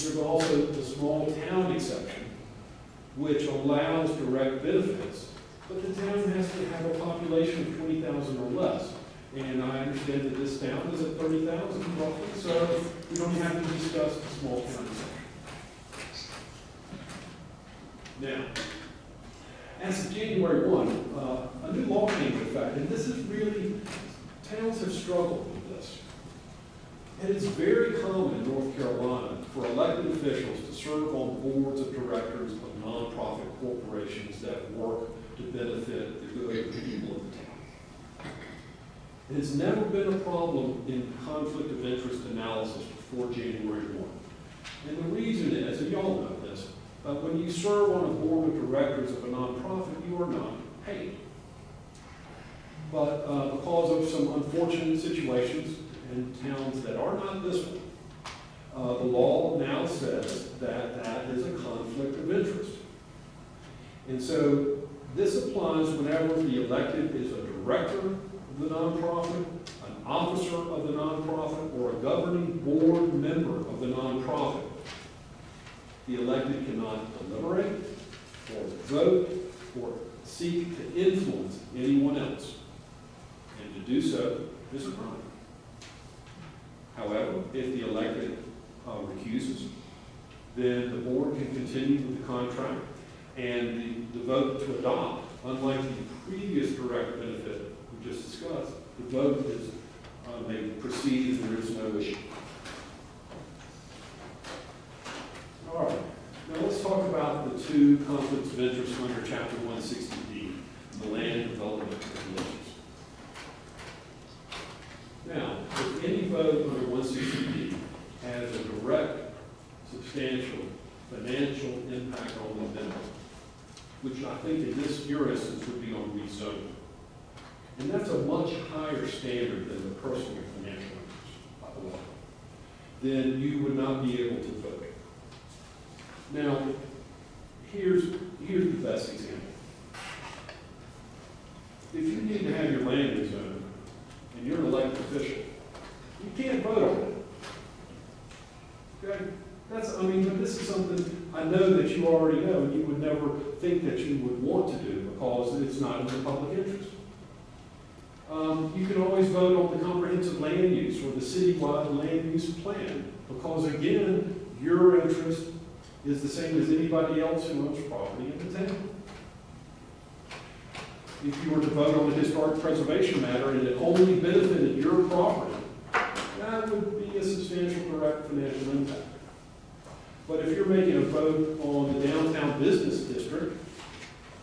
There's also the small town exception, which allows direct benefits, but the town has to have a population of 20,000 or less. And I understand that this town is at 30,000 roughly, so we don't have to discuss the small town exception. Now, as of January 1, a new law came into effect, and this is really, towns have struggled with this. And it's very common in North Carolina for elected officials to serve on boards of directors of nonprofit corporations that work to benefit the good of the people of the town. It has never been a problem in conflict of interest analysis before January 1. And the reason is, and y'all know this, when you serve on a board of directors of a nonprofit, you are not paid. But because of some unfortunate situations in towns that are not this one, the law now says that that is a conflict of interest. And so this applies whenever the elected is a director of the nonprofit, an officer of the nonprofit, or a governing board member of the nonprofit. The elected cannot deliberate, or vote, or seek to influence anyone else. And to do so is a crime. However, if the elected recuses, then the board can continue with the contract, and the vote to adopt, unlike the previous direct benefit we just discussed, the vote is may proceed and there is no issue. All right, now let's talk about the two conflicts of interest under Chapter 160D, the land development regulations. Now, if any vote under 160D has a direct, substantial financial impact on the member, which I think in your instance would be on rezoning. And that's a much higher standard than the personal financial interest, by the way. Then you would not be able to vote. Now, here's the best example. If you need to have your land rezoned, and you're an elected official, you can't vote on it. Okay? But this is something I know that you already know, and you would never think that you would want to do because it's not in the public interest. You can always vote on the comprehensive land use or the citywide land use plan because, again, your interest is the same as anybody else who owns property in the town. If you were to vote on a historic preservation matter and it only benefited your property, that would be a substantial direct financial impact. But if you're making a vote on the downtown business district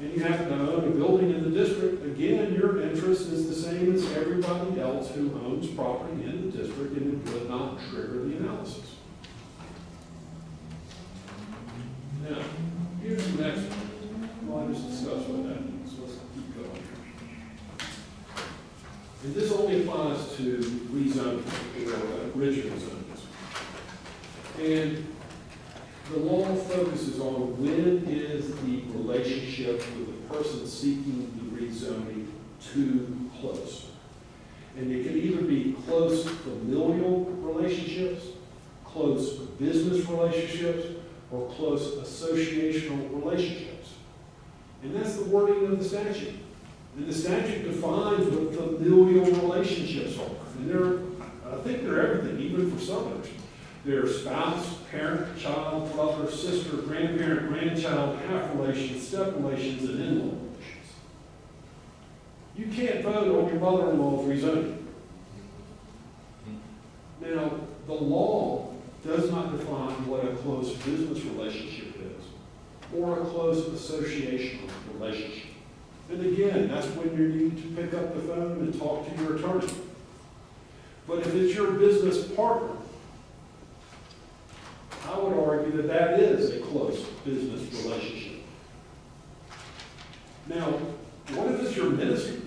and you happen to own a building in the district, again, your interest is the same as everybody else who owns property in the district, and it would not trigger the analysis. Now, here's the next one. Well, I just discussed what that means, so let's keep going. And this only applies to rezoning or original zonings. And the law focuses on when is the relationship with the person seeking the rezoning too close. And it can either be close familial relationships, close business relationships, or close associational relationships. And that's the wording of the statute. And the statute defines what familial relationships are. And I think they're everything, even for Southerners. They're spouse, parent, child, brother, sister, grandparent, grandchild, half relations, step relations, and in-law relations. You can't vote on your mother-in-law's rezoning. Now, the law does not define what a close business relationship is or a close associational relationship. And again, that's when you need to pick up the phone and talk to your attorney. But if it's your business partner, I would argue that that is a close business relationship. Now, what if it's your ministry?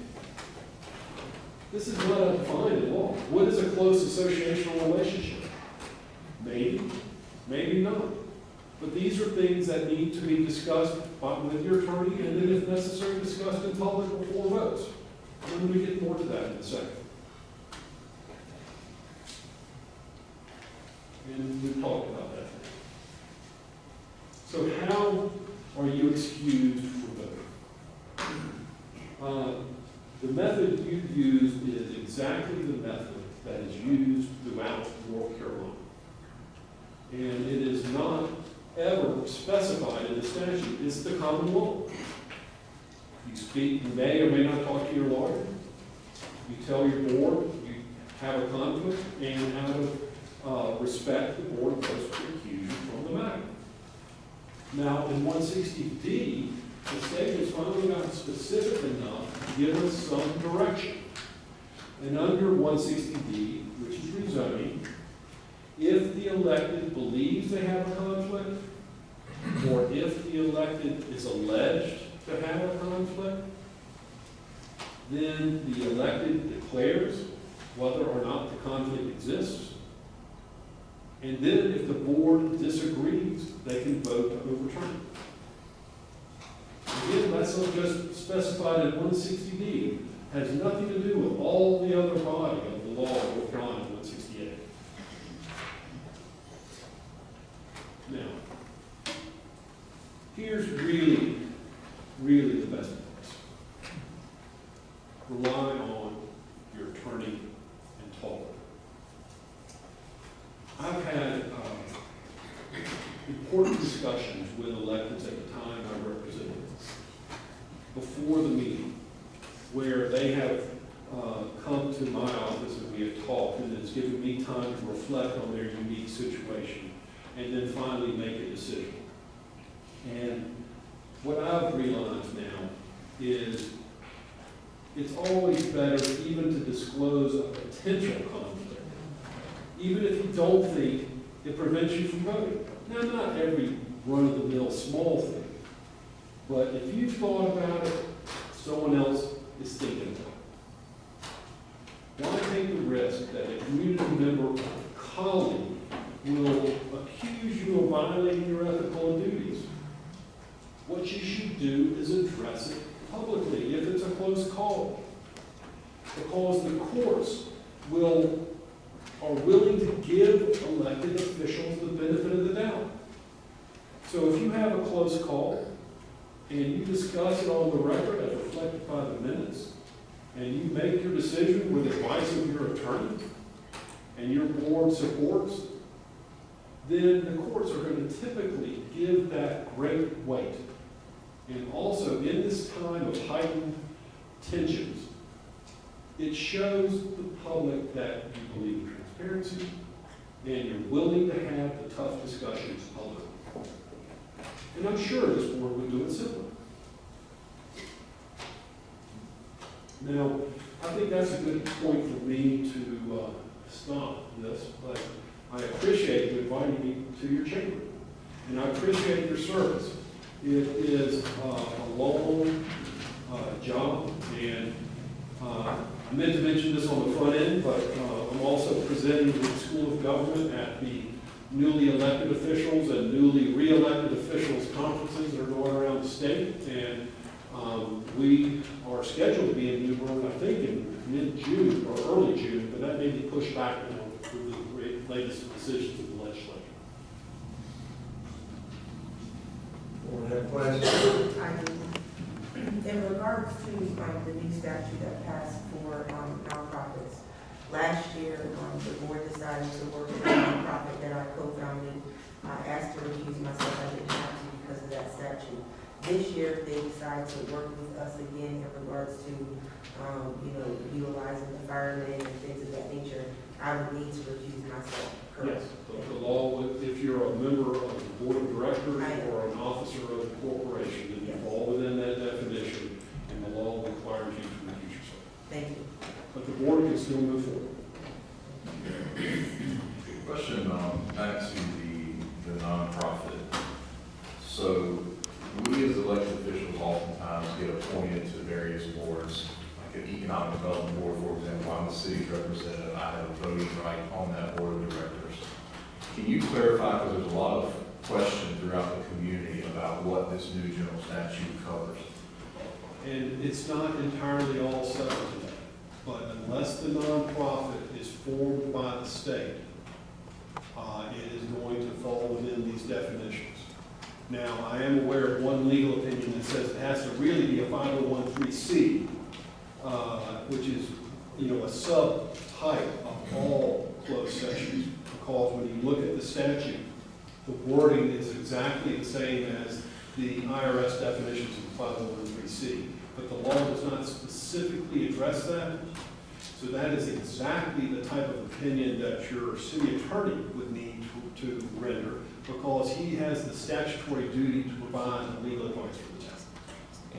This is not defined in law. What is a close associational relationship? Maybe, maybe not. But these are things that need to be discussed with your attorney and then, if necessary, discussed in public before votes. And we get more to that in a second. And we've talked about that. how are you excused from voting? The method you used is exactly the method that is used throughout North Carolina. And it is not ever specified in the statute. It's the common law. You speak, you may or may not talk to your lawyer. You tell your board you have a conflict, and out of respect, the board goes to recuse you from the matter. Now, in 160D, the state has finally gotten specific enough to give us some direction. And under 160D, which is rezoning, if the elected believes they have a conflict, or if the elected is alleged to have a conflict, then the elected declares whether or not the conflict exists. And then if the board disagrees, they can vote to overturn it. Again, that's not just specified in 160D. It has nothing to do with all the other body of the law of North Carolina 168. Now, here's really the best advice. Rely on your attorney and talk. I've had important discussions with electeds at the time I represented before the meeting, where they have come to my office and we have talked, and it's given me time to reflect on their unique situation and then finally make a decision. And what I've realized now is it's always better even to disclose a potential conflict, even if you don't think it prevents you from voting. Now, not every run-of-the-mill small thing, but if you've thought about it, someone else is thinking about it. Why take the risk that a community member or colleague will accuse you of violating your ethical duties? What you should do is address it publicly if it's a close call, because the courts are willing to give elected officials the benefit of the doubt. So if you have a close call and you discuss it on the record as reflected by the minutes, and you make your decision with advice of your attorney and your board supports, then the courts are going to typically give that great weight. And also, in this time of heightened tensions, it shows the public that you believe in transparency and you're willing to have the tough discussions publicly. And I'm sure this board would do it simply. Now, I think that's a good point for me to stop this, but I appreciate you inviting me to your chamber, and I appreciate your service. It is a long job, and I meant to mention this on the front end, but I'm also presenting with the School of Government at the newly elected officials and newly re-elected officials conferences that are going around the state, and we are scheduled to be in New Bern, I think, in mid-June or early June, but that may be pushed back now with the latest decisions of the legislature. Anyone have questions? I do. In regards to the new statute that passed for nonprofits, last year the board decided to work with a nonprofit that I co-founded. I asked to recuse myself. I didn't have to because of that statute. This year they decided to work with us again in regards to utilizing the firemen and things of that nature. I would need to recuse myself. Correct? Yes, the law would, if you're a member of the board of directors or an officer of the corporation, then you fall within that definition, and the law requires you to recuse yourself. Thank you. But the board can still move forward. Question back to the nonprofit. So we as elected officials oftentimes get appointed to various boards, like an economic development board, for example. I'm the city's representative. I have a voting right on that board of directors. Can you clarify, because there's a lot of question throughout the community about what this new general statute covers? And it's not entirely all settled today, but unless the nonprofit is formed by the state, it is going to fall within these definitions. Now, I am aware of one legal opinion that says it has to really be a 501(c), which is, a subtype of all closed sessions, because when you look at the statute, the wording is exactly the same as the IRS definitions of 501(c), but the law does not specifically address that. So that is exactly the type of opinion that your city attorney would need to render, because he has the statutory duty to provide legal advice for the town.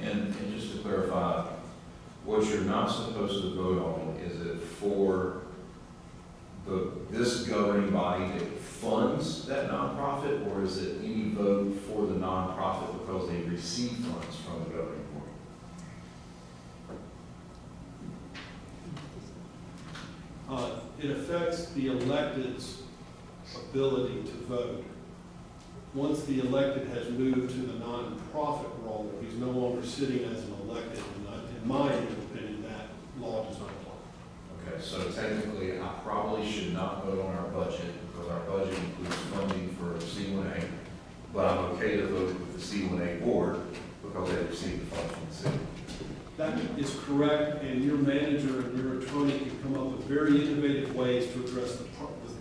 And just to clarify, what you're not supposed to vote on, is it for this governing body that funds that nonprofit, or is it any vote for the nonprofit because they receive funds from the governing board? It affects the elected's ability to vote. Once the elected has moved to the nonprofit role, he's no longer sitting as an elected. In my opinion, that law does not apply. Okay, so technically, I probably should not vote on our budget, because our budget includes funding for C1A, but I'm okay to vote with the C1A board because they receive the funds from the city. That is correct, and your manager and your attorney can come up with very innovative ways to address the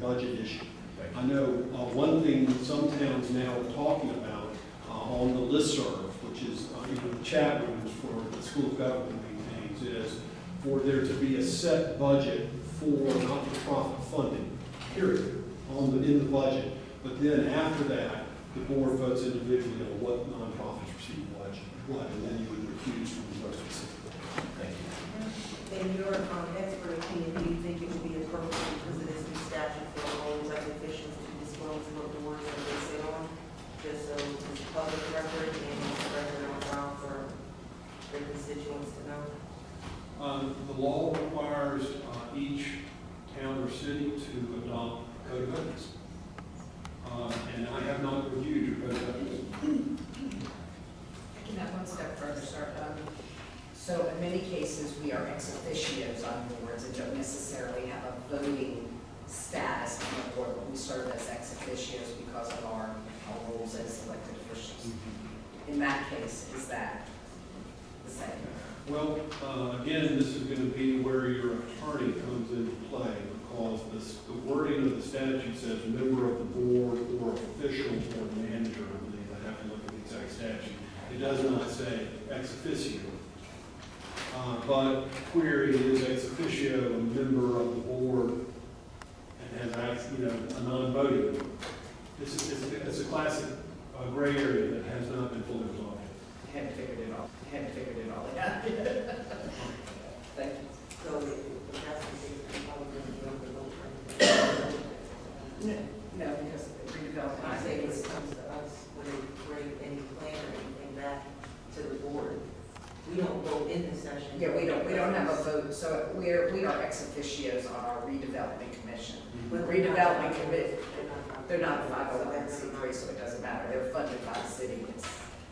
budget issue. I know one thing some towns now are talking about on the listserv, which is the chat rooms for the school of government meetings, is for there to be a set budget for not-for-profit funding, period, in the budget. But then after that, the board votes individually on what nonprofits receive what, and then you would recuse from the most specific. Thank you. In your expert opinion, do you think it would be appropriate because of this new statute for all elected officials to disclose what boards that they sit on, just so it's public record and it's record on file for their constituents to know? The law requires each town or city to adopt code of ethics. And I have not reviewed your code of ethics. Taking that one step further, sir. So in many cases, we are ex officios on boards and don't necessarily have a voting status on the board, but we serve as ex officios because of our roles as elected officials. In that case, is that the same? Well, again, this is going to be where your attorney comes into play, because the wording of the statute says member of the board or official or manager. I believe I have to look at the exact statute. It does not say ex officio. But query is ex officio, a member of the board, and has a non-voting. It's a classic gray area that has not been fully resolved. I hadn't figured it all. out. Thank you. So if that's the case, then probably going to the vote for it. No, because redevelopment. I say when it comes to us, would it bring any plan or anything back to the board? We don't vote in the session. Yeah, we don't have a vote, so we are ex officios on our redevelopment commission. With redevelopment committee, they're not a 501(c)(3), so it doesn't matter. They're funded by the city.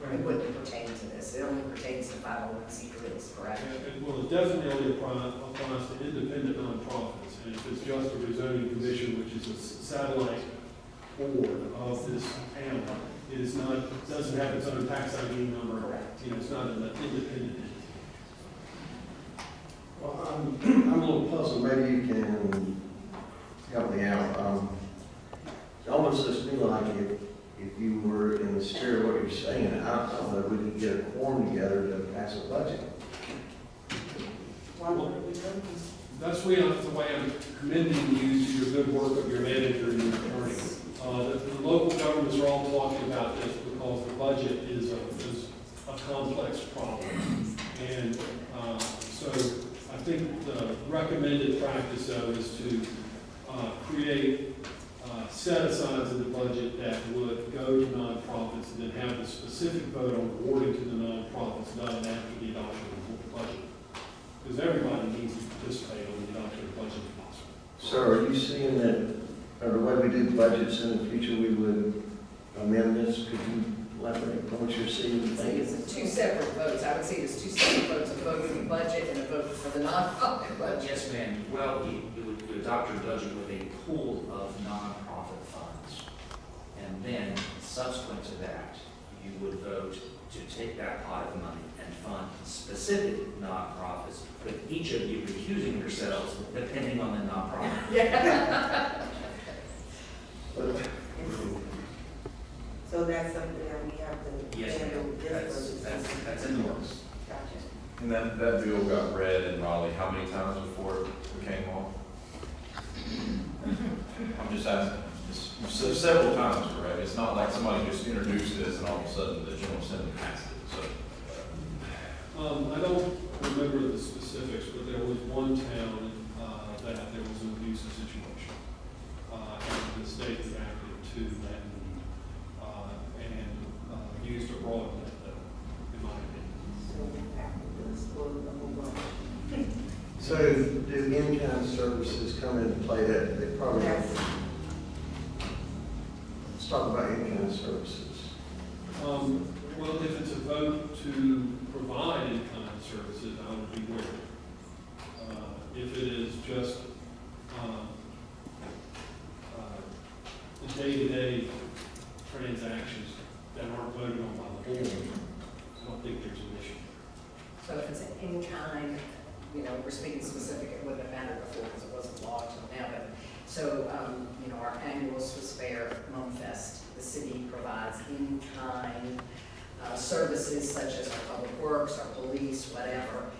It wouldn't pertain to this. It only pertains to 501(c)(3)s, correct? Well, it definitely applies to independent nonprofits, and if it's just a rezoning commission, which is a satellite board of this town, it is not, doesn't have its own tax ID number. Correct. It's not an independent entity. Well, I'm a little puzzled, maybe you can help me out. It almost looks to me like if you were in the spirit of what you're saying, I don't know, we could get a quorum together to pass a budget. Why wouldn't we do this? That's the way I'm commending you to your good work of your manager and your attorney. The local governments are all talking about this because the budget is a complex problem. And so I think the recommended practice, though, is to create set-asides in the budget that would go to nonprofits and then have the specific vote on awarding to the nonprofits done after the adoption of the budget. Because everybody needs to participate on the adoption of the budget if possible. So are you seeing that, or the way we do budgets in the future, we would amend this? Could you elaborate on what you're seeing and I think thinking? it's two separate votes. I would say there's two separate votes, a vote for the budget and a vote for the nonprofit budget. Yes, ma'am. Well, you would adopt your budget with a pool of nonprofit funds. And then subsequent to that, you would vote to take that pot of money and fund specific nonprofits, with each of you recusing yourselves depending on the nonprofit. So that's something that we have to Yes, handle ma'am. differently. That's in the works. Gotcha. And that bill got read in Raleigh how many times before it came on? I'm just asking, several times, correct? It's not like somebody just introduced this and all of a sudden the General Assembly passed it, so. I don't remember the specifics, but there was one town, that there was an abusive situation. And the state reacted to that need, and used a broad method, in my opinion. So we have to explore the whole bunch. So do in-kind services come into play? That they probably don't. Yes. Let's talk about in-kind services. Well, if it's a vote to provide in-kind services, I would be wary. If it is just the day-to-day transactions that aren't voted on by the board, I don't think there's an issue. So if it's an in-kind, you know, we're speaking specific, it wouldn't have mattered before because it wasn't law until now, but, so, you know, our annual Swiss Fair Fest, the city provides in-kind services such as our public works, our police, whatever.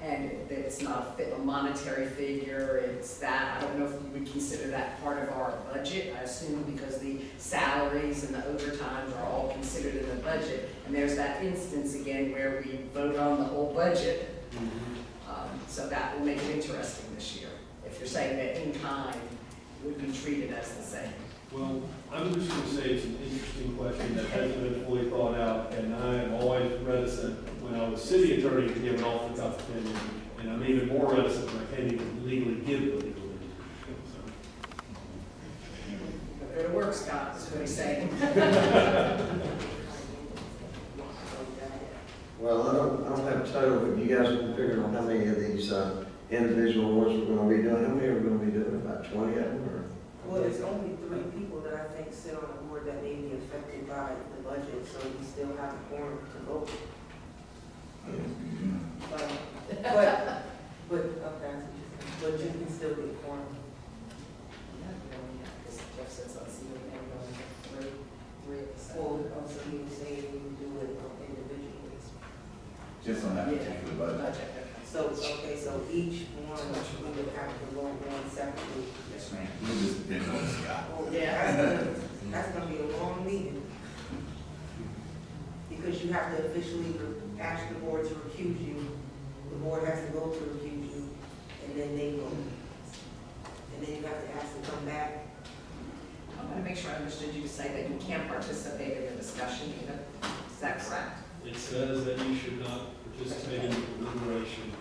And it's not a monetary figure, it's that, I don't know if you would consider that part of our budget, I assume because the salaries and the overtimes are all considered in the budget. And there's that instance again where we vote on the whole budget. So that will make it interesting this year, if you're saying that in kind would be treated as the same. Well, I'm just going to say it's an interesting question that hasn't been fully thought out, and I am always reticent when I was city attorney to give an off-the-cuff opinion, and I'm even more reticent when I can't even legally give the legal opinion. Go to work, Scott, is what he's saying. Well, I don't have a total, but you guys can figure out how many of these individual ones we're going to be doing. How many are we going to be doing? About 20 of them? Or? Well, there's only 3 people that I think sit on the board that may be affected by the budget, so we still have a quorum to vote. But you can still get a quorum. Jeff says, let's see, we're going three of the Well, also you say you do it individually. Just on that particular budget. So each one, we would have to vote on separately. Yes, ma'am. It just depends on the guy. Oh, Yeah. that's gonna be a long meeting. Because you have to officially ask the board to recuse you. The board has to vote to recuse you, and then they vote. And then you have to ask to come back. I want to make sure I understood you to say that you can't participate in the discussion either. Is that correct? It says that you should not participate in deliberation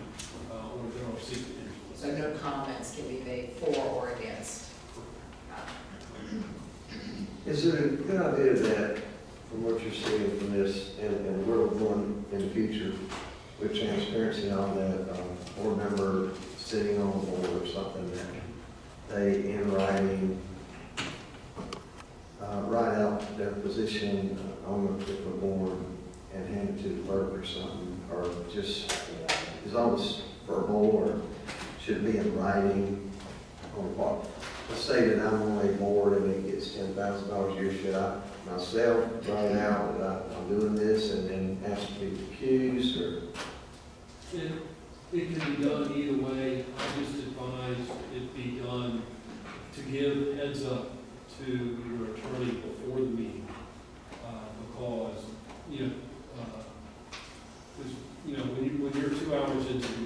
or general secret interviews. So no comments can be made for or against. Is it a good idea that, from what you're seeing from this, and where we're going in the future, with transparency on that, board member sitting on the board or something, that they, in writing, write out their position on the particular board and hand it to the clerk or something, or just, as long as verbal, or should be in writing on what? Let's say that I'm on a board and it gets $10,000 a year, should I myself write out that I'm doing this and then ask to be recused, or? It can be done either way. I just advise it be done to give heads up to your attorney before the meeting, because, when you're 2 hours into the